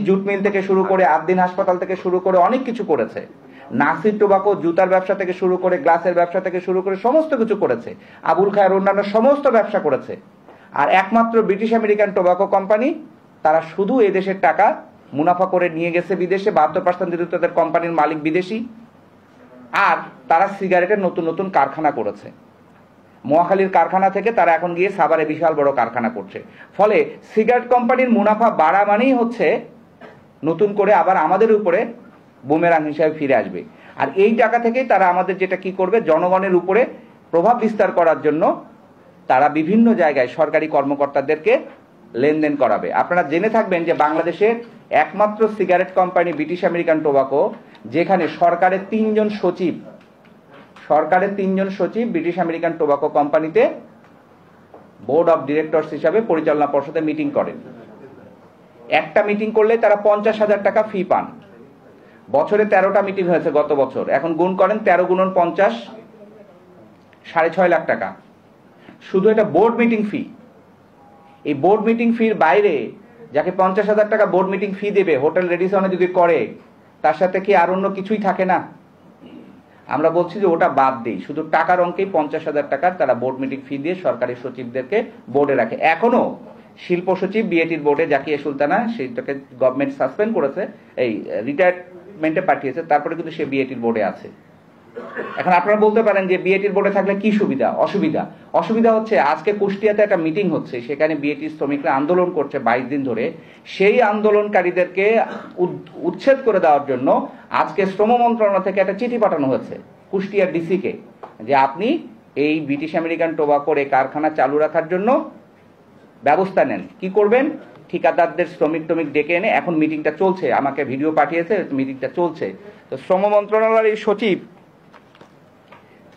Jute mill থেকে শুরু করে আদ্দিন হাসপাতাল থেকে শুরু করে অনেক কিছু করেছে। নাসির টোবাকো জুতার ব্যবসা থেকে শুরু করে গ্লাসের ব্যবসা থেকে শুরু করে সমস্ত কিছু করেছে। আবুল খায়ের অন্যান্য সমস্ত ব্যবসা করেছে। আর একমাত্র ব্রিটিশ আমেরিকান টোবাকো কোম্পানি, তারা শুধু এই দেশের টাকা মুনাফা করে নিয়ে গেছে বিদেশে। 72% যেহেতু তাদের কোম্পানির মালিক বিদেশি। আর তারা সিগারেটের নতুন নতুন কারখানা করেছে। মহাখালীর কারখানা থেকে তারা এখন গিয়ে সাভারে বিশাল বড় কারখানা করছে। ফলে সিগারেট কোম্পানির মুনাফা বাড়া মানেই হচ্ছে নতুন করে আবার আমাদের উপরে বুমেরাং হিসাবে ফিরে আসবে। আর এই টাকা থেকেই তারা আমাদের যেটা কি করবে, জনগণের উপরে প্রভাব বিস্তার করার জন্য তারা বিভিন্ন জায়গায় সরকারি কর্মকর্তাদেরকে লেনদেন করাবে। আপনারা জেনে থাকবেন যে বাংলাদেশের একমাত্র cigarette company British American tobacco, যেখানে সরকারের তিনজন সচিব ব্রিটিশ আমেরিকান টোবাকো কোম্পানিতে বোর্ড অফ ডিরেক্টরস হিসাবে পরিচালনা পর্ষদে মিটিং করেন। একটা মিটিং করলে তারা 50,000 টাকা ফি পান। বছরে 13টা মিটিং হয়েছে গত বছর। এখন গুণ করেন 13 গুণন 50, 6.5 লাখ টাকা শুধু এটা বোর্ড মিটিং ফি। এই বোর্ড মিটিং ফির বাইরে যাকে 50,000 টাকা বোর্ড মিটিং ফি দেবে, হোটেল রেডিসনে যদি করে, তার সাথে কি আর অন্য কিছুই থাকে না? আমরা বলছি যে ওটা বাদ দেই, শুধু টাকার অঙ্কেই 50,000 টাকার তারা বোর্ড মিটিং ফি দিয়ে সরকারি সচিবদেরকে বোর্ডে রাখে। এখনো শিল্প সচিব বিএটির বোর্ডে জাকিয়া সুলতানা, সেইটাকে গভর্নমেন্ট সাসপেন্ড করেছে, এই রিটায়ারমেন্টে পাঠিয়েছে, তারপরে কিন্তু সে বিএটির বোর্ডে আছে। এখন আপনারা বলতে পারেন যে বিএটির বোর্ডে থাকলে কি সুবিধা? অসুবিধা হচ্ছে আজকে কুষ্টিয়াতে একটা মিটিং হচ্ছে, সেখানে বিএটির শ্রমিকরা আন্দোলন করছে 22 দিন ধরে। সেই আন্দোলনকারীদেরকে উচ্ছেদ করে দেওয়ার জন্য আজকে শ্রম মন্ত্রণালয় থেকে একটা চিঠি পাঠানো হয়েছে কুষ্টিয়ার ডিসিকে, যে আপনি এই ব্রিটিশ আমেরিকান টোবাকোর এই কারখানা চালু রাখার জন্য ব্যবস্থা নেন। কি করবেন? ঠিকাদারদের শ্রমিক ডেকে এনে, এখন মিটিংটা চলছে, আমাকে ভিডিও পাঠিয়েছে, মিটিংটা চলছে। তো শ্রম মন্ত্রণালয়ের সচিব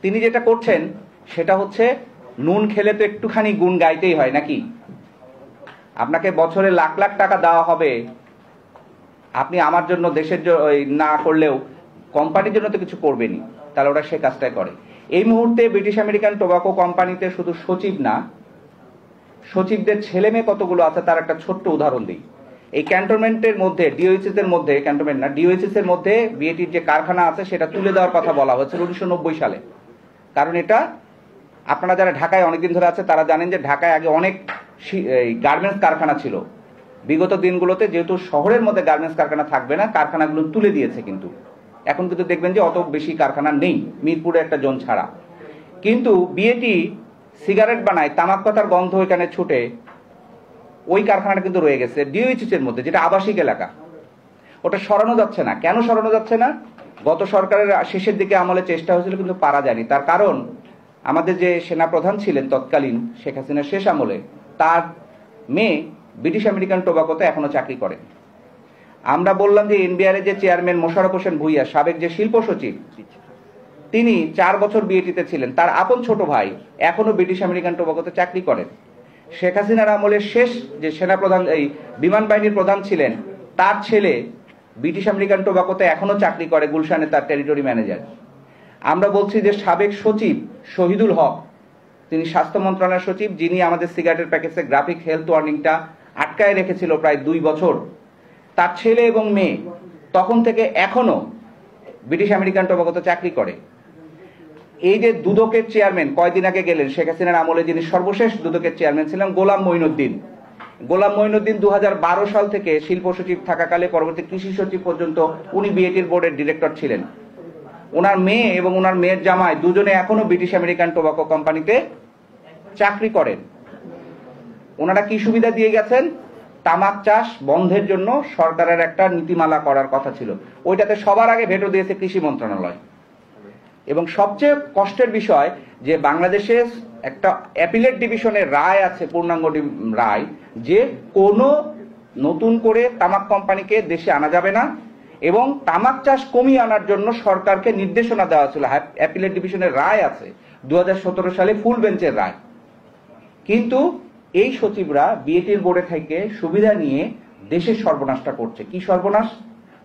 তিনি যেটা করছেন সেটা হচ্ছে, নুন খেলে তো একটুখানি গুণ গাইতেই হয় নাকি? আপনাকে বছরে লাখ লাখ টাকা দেওয়া হবে, আপনি আমার জন্য দেশের না করলেও কোম্পানির জন্য তো কিছু করবেনই, তাহলে ওরা সে কাজটাই করে। এই মুহূর্তে ব্রিটিশ আমেরিকান টোবাকো কোম্পানিতে শুধু সচিব না, সচিবদের ছেলে মেয়ে কতগুলো আছে তার একটা ছোট্ট উদাহরণ দিই। এই ক্যান্টনমেন্টের মধ্যে ডিওএইচএস এর মধ্যে, ক্যান্টনমেন্ট না, ডিওএইচএস এর মধ্যে বিএটির যে কারখানা আছে সেটা তুলে দেওয়ার কথা বলা হয়েছিল 1990 সালে। কারণ এটা, আপনারা যারা ঢাকায় অনেকদিন ধরে আছে তারা জানেন যে ঢাকায় আগে অনেক গার্মেন্টস কারখানা ছিল। বিগত দিনগুলোতে যেহেতু শহরের মধ্যে গার্মেন্টস কারখানা থাকবে না, কারখানাগুলো তুলে দিয়েছে। কিন্তু এখন কিন্তু দেখবেন যে অত বেশি কারখানা নেই, মিরপুরে একটা জোন ছাড়া। কিন্তু বিএটি সিগারেট বানায়, তামাক পাতার গন্ধ এখানে ছুটে, ওই কারখানাটা কিন্তু রয়ে গেছে ডিওএইচএস এর মধ্যে, যেটা আবাসিক এলাকা। ওটা সরানো যাচ্ছে না। কেন সরানো যাচ্ছে না? গত সরকারের শেষের দিকে আমলে চেষ্টা হয়েছিল, কিন্তু পারা যায়নি। তার কারণ, আমাদের যে সেনাপ্রধান ছিলেন তৎকালীন শেখ হাসিনার শেষ আমলে, তার মেয়ে ব্রিটিশ আমেরিকান টোবাকোতে এখনো চাকরি করে। আমরা বললাম যে এনবিআর এর যে চেয়ারম্যান মোশাররফ হোসেন ভূঁইয়া, সাবেক যে শিল্প সচিব, তিনি 4 বছর বিএটিতে ছিলেন। তার আপন ছোট ভাই এখনো ব্রিটিশ আমেরিকান টোবাকোতে চাকরি করেন। শেখ হাসিনার আমলের শেষ যে সেনাপ্রধান, এই বিমান বাহিনীর প্রধান ছিলেন, তার ছেলে ব্রিটিশ আমেরিকান টোবাকোতে এখনো চাকরি করে, গুলশানে তার টেরিটরি ম্যানেজার। আমরা বলছি যে সাবেক সচিব শহীদুল হক, তিনি স্বাস্থ্য মন্ত্রণালয়ের সচিব, যিনি আমাদের সিগারেটের প্যাকেজে গ্রাফিক হেলথ ওয়ার্নিংটা আটকায় রেখেছিল প্রায় 2 বছর, তার ছেলে এবং মেয়ে তখন থেকে এখনো ব্রিটিশ আমেরিকান টোবাকোতে চাকরি করে। এই যে দুদকের চেয়ারম্যান কয়দিন আগে গেলেন, শেখ হাসিনার আমলে যিনি সর্বশেষ দুদকের চেয়ারম্যান ছিলেন, গোলাম মঈনুদ্দিন 2012 সাল থেকে শিল্প সচিব থাকাকালে পরবর্তী কৃষি সচিব পর্যন্ত উনি বিএটির বোর্ডের ডিরেক্টর ছিলেন। ওনার মেয়ে এবং ওনার মেয়ের জামাই দুজনে এখনো ব্রিটিশ আমেরিকান টোবাকো কোম্পানিতে চাকরি করেন। ওনারা কি সুবিধা দিয়ে গেছেন? তামাক চাষ বন্ধের জন্য সরকারের একটা নীতিমালা করার কথা ছিল, ওইটাতে সবার আগে ভেটো দিয়েছে কৃষি মন্ত্রণালয়। এবং সবচেয়ে কষ্টের বিষয় যে বাংলাদেশে একটা অ্যাপিলেট ডিভিশনের রায় আছে, পূর্ণাঙ্গ রায়, যে কোনো নতুন করে তামাক কোম্পানিকে দেশে আনা যাবে না এবং তামাক চাষ কমিয়ে আনার জন্য সরকারকে নির্দেশনা দেওয়া ছিল। অ্যাপিলেট ডিভিশনের রায় আছে 2017 সালে, ফুল বেঞ্চের রায়। কিন্তু এই সচিবরা বিএটির বোর্ডে থেকে সুবিধা নিয়ে দেশের সর্বনাশটা করছে। কি সর্বনাশ?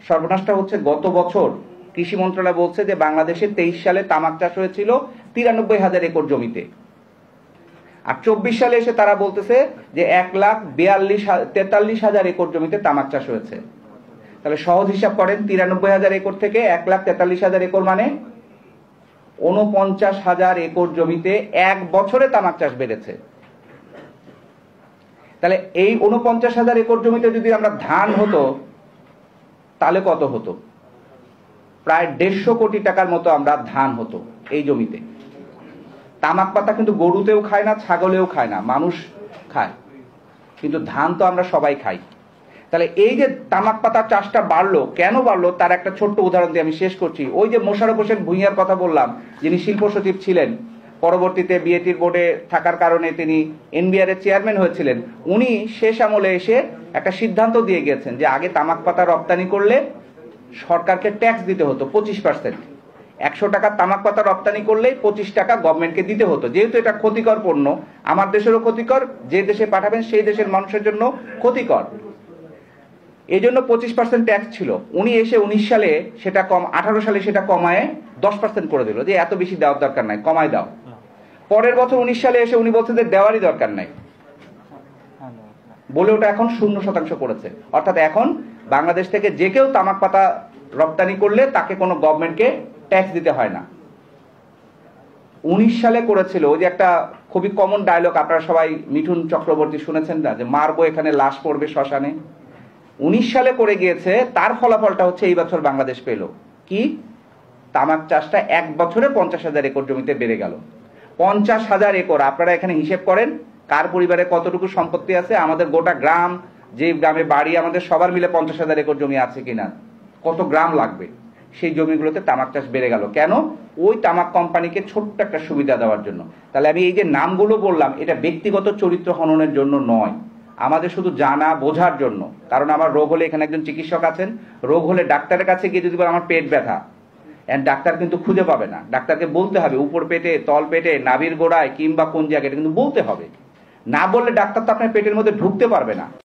সর্বনাশটা হচ্ছে, গত বছর কৃষি মন্ত্রণালয় বলছে যে বাংলাদেশে 23 সালে তামাক চাষ হয়েছিল 93,000 একর জমিতে, আর 24 সালে এসে তারা বলতেছে যে 1,43,000 একর জমিতে তামাক চাষ হয়েছে। তাহলে সহজ হিসাব করেন, 93,000 একর থেকে 1,43,000 একর মানে 49,000 একর জমিতে এক বছরে তামাক চাষ বেড়েছে। তাহলে এই 49,000 একর জমিতে যদি আমরা ধান হতো তাহলে কত হতো? প্রায় 150 কোটি টাকার মতো আমরা ধান হতো এই জমিতে। তামাক পাতা কিন্তু গরুতেও খায় না, ছাগলেও খায় না, মানুষ খায়, কিন্তু ধান তো আমরা সবাই খাই। তাহলে এই যে তামাক পাতা চাষটা বাড়লো, কেন বাড়লো তার একটা ছোট্ট উদাহরণ দিয়ে আমি শেষ করছি। ওই যে মোশাররফ হোসেন ভূঁইয়ার কথা বললাম, যিনি শিল্প সচিব ছিলেন, পরবর্তীতে বিএটির বোর্ডে থাকার কারণে তিনি এনবিআর এর চেয়ারম্যান হয়েছিলেন। উনি শেষ আমলে এসে একটা সিদ্ধান্ত দিয়ে গেছেন যে আগে তামাক পাতা রপ্তানি করলে সরকারকে ট্যাক্স দিতে হতো 25%। 100 টাকা তামাক পাতা রপ্তানি করলেই 25 টাকা গভর্নমেন্টকে দিতে হতো। যেহেতু এটা ক্ষতিকর পণ্য, আমার দেশেরও ক্ষতিকর, যে দেশে পাঠাবেন সেই দেশের মানুষের জন্য ক্ষতিকর, এই জন্য 25% ট্যাক্স ছিল। উনি এসে 19 সালে সেটা 18 সালে সেটা কমায় 10% করে দিল, যে এত বেশি দেওয়ার দরকার নাই, কমায় দাও। পরের বছর 19 সালে এসে উনি বলছেন যে দেওয়ারই দরকার নাই, বলে ওটা এখন 0% করেছে। অর্থাৎ এখন বাংলাদেশ থেকে যে কেউ তামাক পাতা রপ্তানি করলে তাকে কোনো গভর্নমেন্টকে ট্যাক্স দিতে হয় না। 19 সালে করেছিল, ওই যে একটা খুবই কমন ডায়লগ আপনারা সবাই মিঠুন চক্রবর্তী শুনেছেন না, যে মারবো এখানে লাশ পড়বে শ্মশানে। 19 সালে করে গিয়েছে, তার ফলাফলটা হচ্ছে এই বছর বাংলাদেশ পেল কি? তামাক চাষটা এক বছরে 50,000 একর জমিতে বেড়ে গেল। 50,000 একর, আপনারা এখানে হিসেব করেন কার পরিবারে কতটুকু সম্পত্তি আছে। আমাদের গোটা গ্রাম, যে গ্রামে বাড়ি আমাদের সবার মিলে 50,000 একর জমি আছে কিনা, কত গ্রাম লাগবে? সেই জমিগুলোতে তামাক চাষ বেড়ে গেল কেন? ওই তামাক কোম্পানিকে ছোট্ট একটা সুবিধা দেওয়ার জন্য। তাহলে আমি এই যে নামগুলো বললাম, এটা ব্যক্তিগত চরিত্র হননের জন্য নয়, আমাদের শুধু জানা বোঝার জন্য। কারণ আমার রোগ হলে, এখানে একজন চিকিৎসক আছেন, রোগ হলে ডাক্তারের কাছে গিয়ে যদি বলে আমার পেট ব্যথা, ডাক্তার কিন্তু খুঁজে পাবে না, ডাক্তারকে বলতে হবে উপর পেটে, তল পেটে, নাভির গোড়ায় কিংবা কোন জায়গায়, এটা কিন্তু বলতে হবে। না বললে ডাক্তার তো আপনার পেটের মধ্যে ঢুকতে পারবে না।